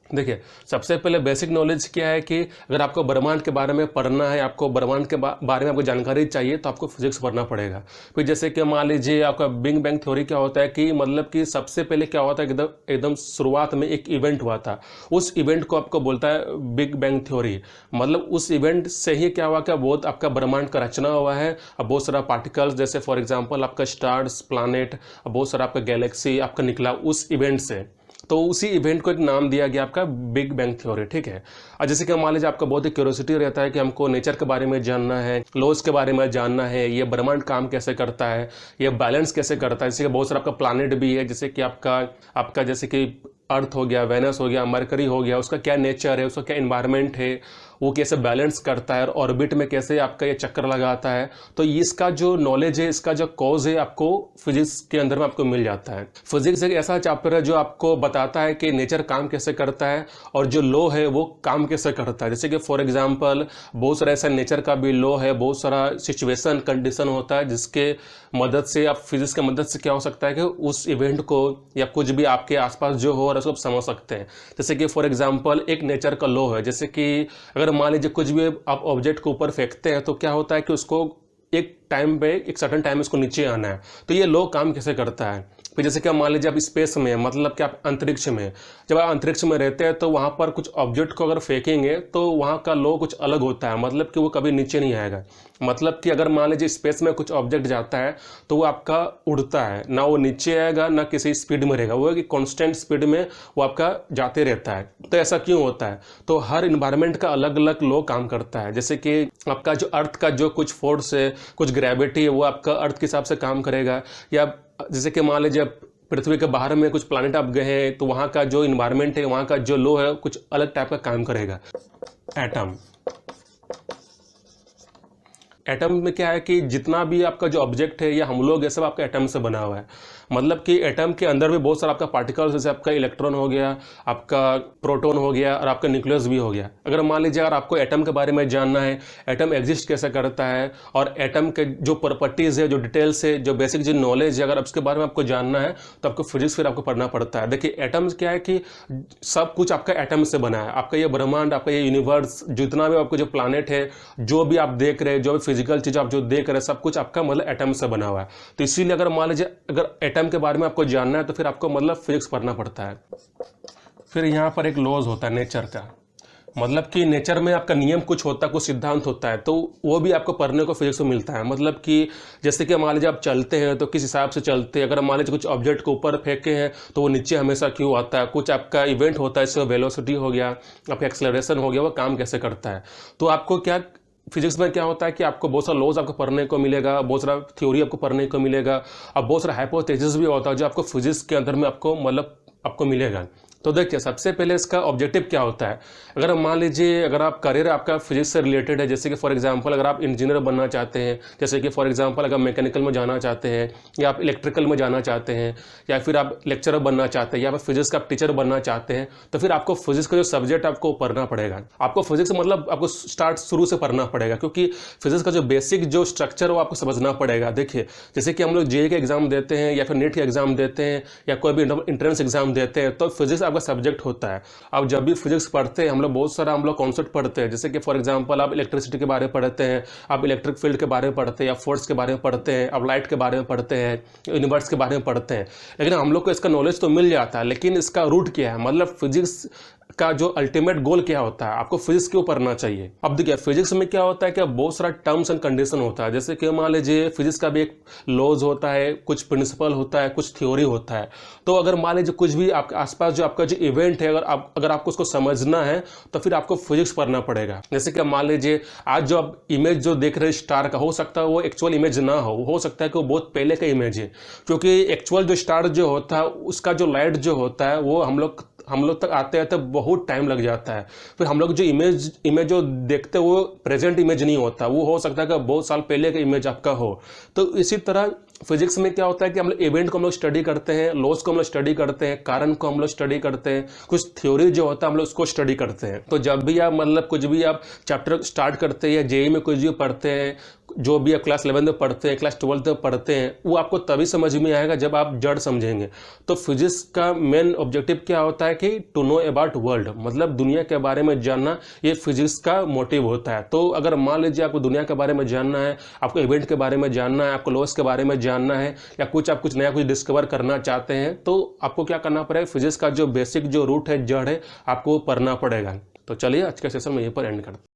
देखिए, सबसे पहले बेसिक नॉलेज क्या है कि अगर आपको ब्रह्मांड के बारे में पढ़ना है, आपको ब्रह्मांड के बारे में आपको जानकारी चाहिए, तो आपको फिजिक्स पढ़ना पड़ेगा। फिर जैसे कि मान लीजिए आपका बिग बैंग थ्योरी क्या होता है कि मतलब कि सबसे पहले क्या होता है, एकदम एकदम शुरुआत में एक इवेंट हुआ था। उस इवेंट को आपको बोलता है बिग बैंग थ्योरी। मतलब उस इवेंट से ही क्या हुआ, क्या बहुत आपका ब्रह्मांड का रचना हुआ है। अब बहुत सारा पार्टिकल्स, जैसे फॉर एग्जाम्पल आपका स्टार्स, प्लानेट, बहुत सारा आपका गैलेक्सी आपका निकला उस इवेंट से। तो उसी इवेंट को एक नाम दिया गया आपका बिग बैंग थ्योरी, ठीक है। और जैसे कि मान लीजिए आपका बहुत ही क्यूरियोसिटी रहता है कि हमको नेचर के बारे में जानना है, लॉज के बारे में जानना है, ये ब्रह्मांड काम कैसे करता है, ये बैलेंस कैसे करता है। जैसे कि बहुत सारा आपका प्लानेट भी है, जैसे कि आपका आपका जैसे कि अर्थ हो गया, वेनस हो गया, मरकरी हो गया, उसका क्या नेचर है, उसका क्या इन्वायरमेंट है, वो कैसे बैलेंस करता है, और ऑर्बिट में कैसे आपका ये चक्कर लगाता है। तो इसका जो नॉलेज है, इसका जो कॉज है, आपको फिजिक्स के अंदर में आपको मिल जाता है। फिजिक्स एक ऐसा चैप्टर है जो आपको बताता है कि नेचर काम कैसे करता है और जो लॉ है वो काम कैसे करता है। जैसे कि फॉर एग्जांपल बहुत सारा ऐसा नेचर का भी लॉ है, बहुत सारा सिचुएशन कंडीशन होता है जिसके मदद से आप फिजिक्स की मदद से क्या हो सकता है कि उस इवेंट को या कुछ भी आपके आसपास जो हो रहा है उसको आप समझ सकते हैं। जैसे कि फॉर एग्जांपल एक नेचर का लॉ है, जैसे कि अगर मान लीजिए कुछ भी आप ऑब्जेक्ट को ऊपर फेंकते हैं तो क्या होता है कि उसको एक टाइम पे, एक सर्टेन टाइम में उसको नीचे आना है। तो ये लॉ काम कैसे करता है। फिर जैसे कि मान लीजिए आप स्पेस में, मतलब कि आप अंतरिक्ष में, जब आप अंतरिक्ष में रहते हैं तो वहाँ पर कुछ ऑब्जेक्ट को अगर फेंकेंगे तो वहाँ का लॉ कुछ अलग होता है, मतलब कि वो कभी नीचे नहीं आएगा। मतलब कि अगर मान लीजिए स्पेस में कुछ ऑब्जेक्ट जाता है तो वो आपका उड़ता है, ना वो नीचे आएगा ना किसी स्पीड में रहेगा, वो एक कांस्टेंट स्पीड में वो आपका जाते रहता है। तो ऐसा क्यों होता है, तो हर इन्वायरमेंट का अलग अलग लॉ काम करता है। जैसे कि आपका जो अर्थ का जो कुछ फोर्स है, कुछ ग्रेविटी है, वो आपका अर्थ के हिसाब से काम करेगा। या जैसे कि मान लीजिए पृथ्वी के बाहर में कुछ प्लानिट आप गए हैं तो वहाँ का जो इन्वायरमेंट है, वहाँ का जो लॉ है कुछ अलग टाइप का काम करेगा। एटम, एटम में क्या है कि जितना भी आपका जो ऑब्जेक्ट है या हम लोग, ये सब आपका एटम से बना हुआ है। मतलब कि एटम के अंदर भी बहुत सारा आपका पार्टिकल्स, जैसे आपका इलेक्ट्रॉन हो गया, आपका प्रोटॉन हो गया और आपका न्यूक्लियस भी हो गया। अगर मान लीजिए अगर आपको एटम के बारे में जानना है, एटम एग्जिस्ट कैसे करता है और एटम के जो प्रॉपर्टीज है, जो डिटेल्स है, जो बेसिक जो नॉलेज है, अगर उसके बारे में आपको जानना है तो आपको फिजिक्स फिर आपको पढ़ना पड़ता है। देखिए एटम्स क्या है कि सब कुछ आपका एटम से बना है। आपका ये ब्रह्मांड, आपका ये यूनिवर्स, जितना भी आपको जो प्लानेट है, जो भी आप देख रहे हैं, जो भी फिजिकल चीज आप जो देख रहे हैं, सब कुछ आपका मतलब एटम से बना हुआ है। तो इसीलिए अगर मान लीजिए अगर एटम के बारे में आपको जानना है तो फिर आपको मतलब फिजिक्स पढ़ना पड़ता है। फिर यहाँ पर एक लॉज होता है नेचर का, मतलब कि नेचर में आपका नियम कुछ होता है, कुछ सिद्धांत होता है, तो वो भी आपको पढ़ने को फिजिक्स में मिलता है। मतलब कि जैसे कि मान लीजिए आप चलते हैं तो किस हिसाब से चलते हैं। अगर मान लीजिए कुछ ऑब्जेक्ट को ऊपर फेंके हैं तो वो नीचे हमेशा क्यों आता है। कुछ आपका इवेंट होता है, जैसे वेलोसिटी हो गया, आपका एक्सेलरेशन हो गया, वो काम कैसे करता है। तो आपको क्या फिजिक्स में क्या होता है कि आपको बहुत सारा लॉज आपको पढ़ने को मिलेगा, बहुत सारा थ्योरी आपको पढ़ने को मिलेगा, और बहुत सारा हाइपोथेसिस भी होता है जो आपको फिजिक्स के अंदर में आपको मतलब आपको मिलेगा। तो देखिए सबसे पहले इसका ऑब्जेक्टिव क्या होता है। अगर मान लीजिए अगर आप करियर आपका फिजिक्स से रिलेटेड है, जैसे कि फॉर एग्जांपल अगर आप इंजीनियर बनना चाहते हैं, जैसे कि फॉर एग्जांपल अगर मैकेनिकल में जाना चाहते हैं, या आप इलेक्ट्रिकल में जाना चाहते हैं, या फिर आप लेक्चरर बनना चाहते हैं, या फिर फिजिक्स का टीचर बनना चाहते हैं, तो फिर आपको फिजिक्स का जो सब्जेक्ट आपको पढ़ना पड़ेगा। आपको फिजिक्स मतलब आपको स्टार्ट शुरू से पढ़ना पड़ेगा, क्योंकि फिजिक्स का जो बेसिक जो स्ट्रक्चर वो आपको समझना पड़ेगा। देखिए जैसे कि हम लोग जेईई का एग्जाम देते हैं या फिर नीट का एग्जाम देते हैं या कोई भी इंट्रेंस एग्जाम देते हैं, तो फिजिक्स आपका सब्जेक्ट होता है। अब जब भी फिजिक्स पढ़ते हैं हम लोग बहुत सारा कॉन्सेप्ट पढ़ते हैं। जैसे कि फॉर एग्जांपल आप इलेक्ट्रिसिटी के बारे में पढ़ते हैं, आप इलेक्ट्रिक फील्ड के बारे में पढ़ते हैं, या फोर्स के बारे में पढ़ते हैं, आप लाइट के बारे में पढ़ते हैं, यूनिवर्स के बारे में पढ़ते हैं। लेकिन हम लोग को इसका नॉलेज तो मिल जाता है, लेकिन इसका रूट क्या है, मतलब फिजिक्स का जो अल्टीमेट गोल क्या होता है, आपको फिजिक्स क्यों पढ़ना चाहिए। अब देखिए फिजिक्स में क्या होता है कि बहुत सारा टर्म्स एंड कंडीशन होता है। जैसे कि मान लीजिए फिजिक्स का भी एक लॉज होता है, कुछ प्रिंसिपल होता है, कुछ थ्योरी होता है। तो अगर मान लीजिए कुछ भी आपके आसपास जो आपका जो इवेंट है, अगर आपको उसको समझना है तो फिर आपको फिजिक्स पढ़ना पड़ेगा। जैसे कि मान लीजिए आज जो आप इमेज जो देख रहे हैं स्टार का, हो सकता है वो एक्चुअल इमेज ना हो सकता है कि वो बहुत पहले का इमेज है, क्योंकि एक्चुअल जो स्टार जो होता है उसका जो लाइट जो होता है वो हम लोग तक आते आते बहुत टाइम लग जाता है। फिर हम लोग जो इमेज जो देखते हैं वो प्रेजेंट इमेज नहीं होता, वो हो सकता है कि बहुत साल पहले का इमेज आपका हो। तो इसी तरह फिजिक्स में क्या होता है कि हम लोग इवेंट को हम लोग स्टडी करते हैं, लॉस को हम लोग स्टडी करते हैं, कारण को हम लोग स्टडी करते हैं, कुछ थ्योरी जो होता है हम लोग उसको स्टडी करते हैं। तो जब भी आप मतलब कुछ भी आप चैप्टर स्टार्ट करते हैं या जेई में कुछ भी पढ़ते हैं, जो भी आप क्लास 11 में पढ़ते हैं, क्लास 12 में पढ़ते हैं, वो आपको तभी समझ में आएगा जब आप जड़ समझेंगे। तो फिजिक्स का मेन ऑब्जेक्टिव क्या होता है कि टू नो अबाउट वर्ल्ड, मतलब दुनिया के बारे में जानना, ये फिजिक्स का मोटिव होता है। तो अगर मान लीजिए आपको दुनिया के बारे में जानना है, आपको इवेंट के बारे में जानना है, आपको लॉस के बारे में जानना है, या आप कुछ नया कुछ डिस्कवर करना चाहते हैं, तो आपको क्या करना पड़ेगा, फिजिक्स का जो बेसिक जो रूट है, जड़ है, आपको पढ़ना पड़ेगा। तो चलिए आज के सेशन में यहीं पर एंड करते हैं।